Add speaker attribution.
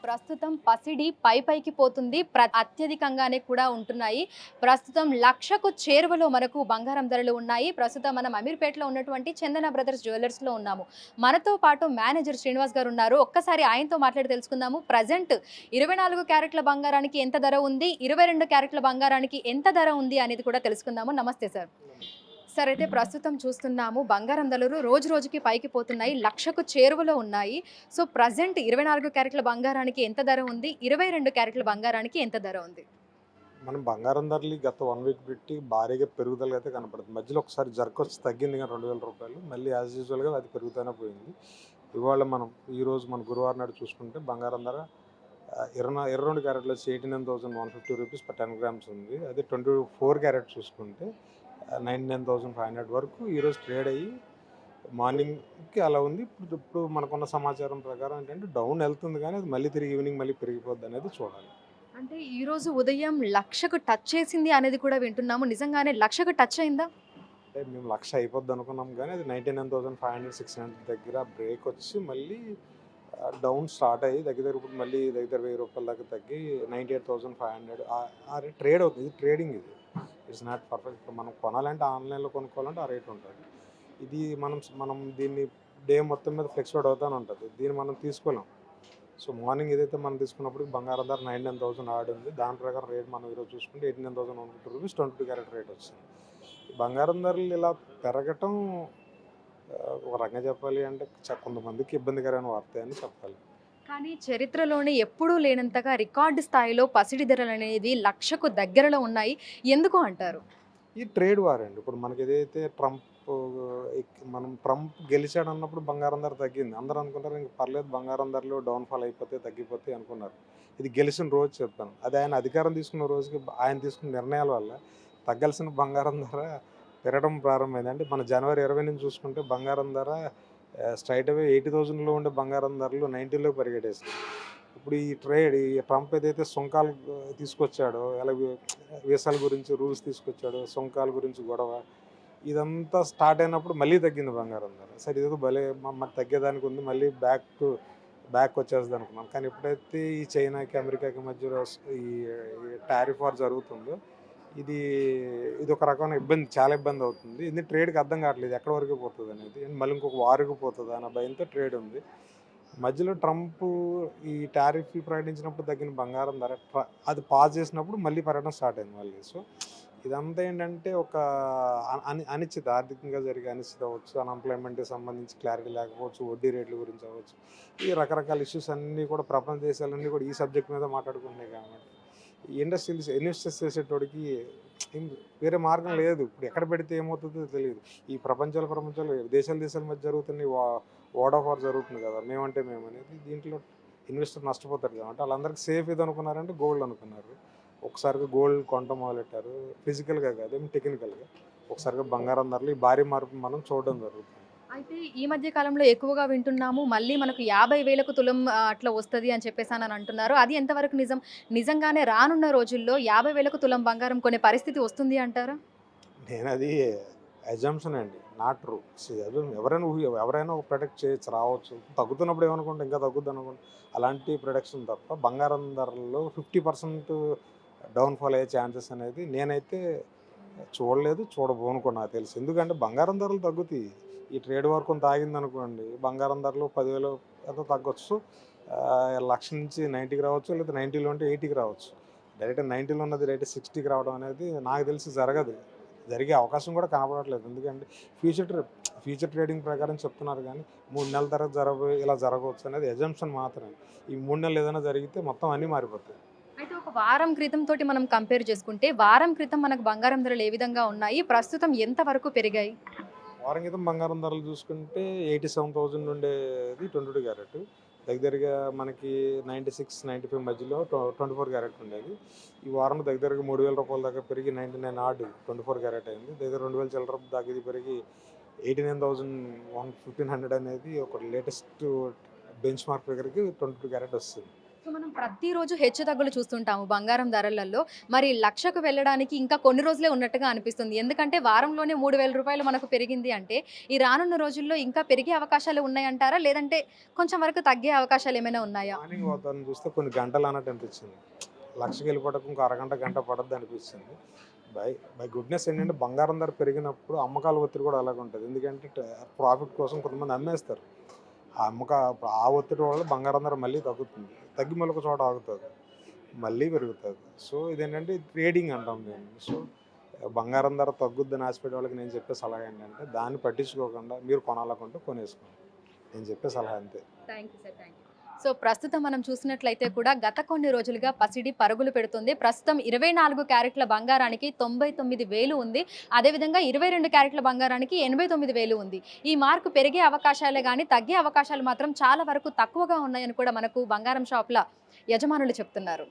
Speaker 1: ప్రస్తుతం పసిడి పైకి పోతుంది. అత్యధికంగానే కూడా ఉంటున్నాయి. ప్రస్తుతం 1,00,000కు చేరువలో మనకు బంగారం ధరలు ఉన్నాయి. ప్రస్తుతం మనం అమీర్‌పేటలో ఉన్నటువంటి చందన బ్రదర్స్ జ్యువెల్లర్స్‌లో ఉన్నాము. మనతో పాటు మేనేజర్ శ్రీనివాస్ గారు ఉన్నారు. ఒక్కసారి ఆయనతో మాట్లాడి తెలుసుకుందాము. ప్రెజెంట్ 24 క్యారెట్ల బంగారానికి ఎంత ధర ఉంది? 22 క్యారెట్ల బంగారానికి ఎంత ధర ఉంది అనేది కూడా తెలుసుకుందాము. నమస్తే సార్. సార్ అయితే ప్రస్తుతం చూస్తున్నాము బంగారం ధరలు రోజు రోజుకి పైకి పోతున్నాయి. 1,00,000కు చేరువలో ఉన్నాయి. సో, ప్రెజెంట్ 24 క్యారెట్ల బంగారానికి ఎంత ధర ఉంది? 22 క్యారెట్ల బంగారానికి ఎంత ధర ఉంది?
Speaker 2: మనం బంగారం ధరలు గత 1 వీక్ పెట్టి భారీగా పెరుగుదల అయితే కనపడుతుంది. మధ్యలో ఒకసారి జర్కొచ్చి తగ్గింది గానీ రూ. 2,000 మళ్ళీ యాజ్ యూజువల్‌గా అది పెరుగుతూనే పోయింది. ఇవాళ మనం ఈరోజు మన గురువారం నాడు చూసుకుంటే బంగారం ధర 22 క్యారెట్‌లో వచ్చి రూ. 89,150 పర్ 10 గ్రామ్స్ ఉంది. అదే 24 క్యారెట్ చూసుకుంటే 99,500 వరకు ఈరోజు ట్రేడ్ అయ్యి మార్నింగ్‌కి అలా ఉంది. ఇప్పుడు మనకున్న సమాచారం ప్రకారం ఏంటంటే డౌన్ వెళ్తుంది కానీ అది మళ్ళీ తిరిగి ఈవినింగ్ మళ్ళీ పెరిగిపోద్దనేది చూడాలి.
Speaker 1: అంటే ఈరోజు ఉదయం 1,00,000కు టచ్ చేసింది అనేది కూడా వింటున్నాము. నిజంగానే 1,00,000కు టచ్ అయిందా?
Speaker 2: అంటే మేము 1,00,000 అయిపోద్ది అనుకున్నాం కానీ అది 99,500, 600 దగ్గర బ్రేక్ వచ్చి మళ్ళీ డౌన్ స్టార్ట్ అయ్యి దగ్గర దగ్గర ఇప్పుడు మళ్ళీ దగ్గర రూ. 1,000 దాకా తగ్గి 98,500 ఆ రేట్ ట్రేడ్ అవుతుంది. ఇది ట్రేడింగ్ ఇది. It's not perfect. ఇప్పుడు మనం కొనాలంటే ఆన్లైన్లో కొనుక్కోవాలంటే ఆ రేట్ ఉంటుంది. ఇది మనం మనం దీన్ని డే మొత్తం మీద ఫ్లెక్చువేట్ అవుతూనే ఉంటుంది. దీన్ని మనం తీసుకోలేం. సో మార్నింగ్ ఏదైతే మనం తీసుకున్నప్పుడు బంగారం ధర 99,000 ఆడింది. దాని ప్రకారం రేట్ మనం ఈరోజు చూసుకుంటే రూ. 89,150 22 క్యారెట్ రేట్ వచ్చింది. బంగారం ధరలు ఇలా పెరగటం ఒక రకంగా చెప్పాలి అంటే కొంతమందికి ఇబ్బందికరమైన వార్తే అని చెప్పాలి.
Speaker 1: కానీ చరిత్రలోనే ఎప్పుడూ లేనంతగా రికార్డ్ స్థాయిలో పసిడి ధరలనేది 1,00,000కు దగ్గరలో ఉన్నాయి. ఎందుకు అంటారు?
Speaker 2: ఈ ట్రేడ్ వార్ అండి. ఇప్పుడు మనకి ఏదైతే మనం ట్రంప్ గెలిచాడన్నప్పుడు బంగారం ధర తగ్గింది. అందరూ అనుకున్నారు ఇంక పర్లేదు బంగారం ధరలు డౌన్‌ఫాల్ అయిపోతాయి, తగ్గిపోతాయి అనుకున్నారు. ఇది గెలిచిన రోజు చెప్తాను. అది ఆయన అధికారం తీసుకున్న రోజుకి ఆయన తీసుకున్న నిర్ణయాల వల్ల తగ్గాల్సిన బంగారం ధర పెరగడం ప్రారంభమైంది. అంటే మన జనవరి 20 నుంచి చూసుకుంటే బంగారం ధర స్ట్రెయిట్ అవే 80,000లో ఉండే బంగారం ధరలు 90లోకి పరిగెట్టేసింది. ఇప్పుడు ఈ ట్రంప్ ఏదైతే సుంకాలు తీసుకొచ్చాడో, వీసాల గురించి రూల్స్ తీసుకొచ్చాడో, సుంకాల గురించి గొడవ ఇదంతా స్టార్ట్ అయినప్పుడు మళ్ళీ తగ్గింది బంగారం ధర. సరే ఇదేదో భలే మరి తగ్గేదానికి ఉంది, మళ్ళీ బ్యాక్ వచ్చేస్తుంది అనుకున్నాం. కానీ ఎప్పుడైతే ఈ చైనాకి అమెరికాకి మధ్యలో ఈ టారిఫ్ వార్ జరుగుతుందో ఇది ఇది ఒక రకమైన ఇబ్బంది, చాలా ఇబ్బంది అవుతుంది. ఇది ట్రేడ్కి అర్థం కావట్లేదు ఎక్కడి వరకు పోతుంది అనేది. మళ్ళీ ఇంకొక వార్కి పోతుందా అన్న భయంతో ట్రేడ్ ఉంది. మధ్యలో ట్రంప్ ఈ టారిఫ్లు ప్రకటించినప్పుడు తగ్గిన బంగారం ధర అది పాజ్ చేసినప్పుడు మళ్ళీ పెరగడం స్టార్ట్ అయింది మళ్ళీ. సో ఇదంతా ఏంటంటే ఒక అనిశ్చిత, ఆర్థికంగా జరిగే అనిశ్చిత అవ్వచ్చు, అన్ఎంప్లాయ్మెంట్కి సంబంధించి క్లారిటీ లేకపోవచ్చు, వడ్డీ రేట్ల గురించి అవ్వచ్చు, ఈ రకరకాల ఇష్యూస్ అన్నీ కూడా ప్రపంచ దేశాలన్నీ కూడా ఈ సబ్జెక్ట్ మీద మాట్లాడుకుంటున్నాయి కాబట్టి ఈ ఇన్వెస్టర్స్ చేసేటోడికి వేరే మార్గం లేదు. ఇప్పుడు ఎక్కడ పెడితే ఏమవుతుందో తెలియదు. ఈ ప్రపంచాలు దేశాల మధ్య జరుగుతున్న వార్ ఆఫ్ వార్ జరుగుతుంది కదా, మేమంటే మేము అనేది. దీంట్లో ఇన్వెస్టర్ నష్టపోతారు కాబట్టి వాళ్ళందరికీ సేఫ్ ఇది అనుకున్నారంటే గోల్డ్ అనుకున్నారు. ఒకసారిగా గోల్డ్ కొనటం మొదలెట్టారు. ఫిజికల్గా కాదు, ఏమి టెక్నికల్గా. ఒకసారిగా బంగారం ధరలు ఈ భారీ మార్పు మనం చూడడం జరుగుతుంది.
Speaker 1: అయితే ఈ మధ్య కాలంలో ఎక్కువగా వింటున్నాము. మళ్ళీ మనకు 50,000కు తులం అట్లా వస్తది అని చెప్పేసానని అంటున్నారు. అది ఎంతవరకు నిజం? నిజంగానే రానున్న రోజుల్లో 50,000కు తులం బంగారం కొనే పరిస్థితి వస్తుంది అంటారా?
Speaker 2: నేనది అజంప్షన్ అండి. Not true. ఎవరైనా ఒక ప్రొడక్ట్ చేయొచ్చు, రావచ్చు. తగ్గుతున్నప్పుడు ఏమనుకుంటే ఇంకా తగ్గుద్ది అనుకుంటే అలాంటి ప్రొడక్షన్ తప్ప బంగారం ధరల్లో 50% డౌన్‌ఫాల్ అయ్యే ఛాన్సెస్ అనేది నేనైతే చూడలేదు, చూడబోను కూడా నాకు తెలిసి. ఎందుకంటే బంగారం ధరలు తగ్గుతాయి. ఈ ట్రేడ్ వార్ కొంత ఆగిందనుకోండి, బంగారం ధరలు 10,000 ఎంతో తగ్గొచ్చు. 1,00,000 నుంచి 90కి రావచ్చు, లేదా 90లో ఉంటే 80కి రావచ్చు. డైరెక్ట్ 90లో ఉన్నది డైరెక్ట్ 60కి రావడం అనేది నాకు తెలిసి జరగదు. జరిగే అవకాశం కూడా కనపడట్లేదు. ఎందుకంటే ఫ్యూచర్ ట్రే ఫ్యూచర్ ట్రేడింగ్ ప్రకారం చెప్తున్నారు కానీ 3 నెలల తర్వాత ఇలా జరగవచ్చు అనేది అజంప్షన్ మాత్రమే. ఈ 3 నెలలు ఏదైనా జరిగితే మొత్తం అన్నీ మారిపోతాయి.
Speaker 1: అయితే ఒక వారం క్రితం తోటి మనం కంపేర్ చేసుకుంటే, వారం క్రితం మనకు బంగారం ధరలు ఏ విధంగా ఉన్నాయి? ప్రస్తుతం ఎంత వరకు పెరిగాయి?
Speaker 2: వారం క్రితం బంగారం ధరలు చూసుకుంటే 87,000 ఉండేది 22 క్యారెట్. దగ్గరగా మనకి 96, 95 మధ్యలో 24 క్యారెట్ ఉండేది. ఈ వారం దగ్గరగా రూ. 3,000 దాకా పెరిగి 99 ఆడ్ 24 క్యారెట్ అయింది. దగ్గర 2,000 చిల్లర దాకా ఇది పెరిగి 89,100 అనేది ఒక లేటెస్ట్ బెంచ్ మార్క్ ఫిగర్‌కి 22 క్యారెట్ వస్తుంది.
Speaker 1: సో మనం ప్రతిరోజు హెచ్చుతగ్గులు చూస్తుంటాము బంగారం ధరలలో. మరి లక్షకు వెళ్ళడానికి ఇంకా కొన్ని రోజులే ఉన్నట్టుగా అనిపిస్తుంది. ఎందుకంటే వారంలోనే 3000 రూపాయలు మనకు పెరిగింది అంటే, ఈ రానున్న రోజుల్లో ఇంకా పెరిగే అవకాశాలు ఉన్నాయంటారా? లేదంటే కొంచెం వరకు తగ్గే అవకాశాలు ఏమైనా ఉన్నాయా?
Speaker 2: మార్నింగ్ వాతావరణం చూస్తే కొన్ని గంటలు అన్నట్టు అనిపించింది. లక్షకి వెళ్ళిపోవడానికి ఇంకో అరగంట గంట పడద్దు అనిపిస్తుంది. బై బై గుడ్నెస్ ఏంటంటే బంగారం ధర పెరిగినప్పుడు అమ్మకాల ఒత్తిడి కూడా అలాగే ఉంటుంది. ఎందుకంటే ప్రాఫిట్ కోసం కొంతమంది అమ్మేస్తారు. ఆ ఒత్తిడి వల్ల బంగారం ధర మళ్ళీ తగ్గుతుంది. తగ్గి మళ్ళీ ఒక చోట ఆగుతుంది, మళ్ళీ పెరుగుతుంది. సో ఇదేంటంటే ట్రేడింగ్ అంటాం మేము. సో బంగారం ధర తగ్గుద్దని ఆశపడే వాళ్ళకి నేను చెప్పే సలహా ఏంటంటే దాన్ని పట్టించుకోకుండా మీరు కొనాలనుకుంటే కొనేసుకోండి. నేను చెప్పే సలహా అంతే.
Speaker 1: Thank you sir. Thank you. So ప్రస్తుతం మనం చూసినట్లయితే కూడా గత కొన్ని రోజులుగా పసిడి పరుగులు పెడుతుంది. ప్రస్తుతం 24 క్యారెట్ల బంగారానికి 99,000 ఉంది. అదేవిధంగా 22 క్యారెట్ల బంగారానికి 89,000 ఉంది. ఈ మార్కు పెరిగే అవకాశాలే కానీ తగ్గే అవకాశాలు మాత్రం చాలా వరకు తక్కువగా ఉన్నాయని కూడా మనకు బంగారం షాపుల యజమానులు చెప్తున్నారు.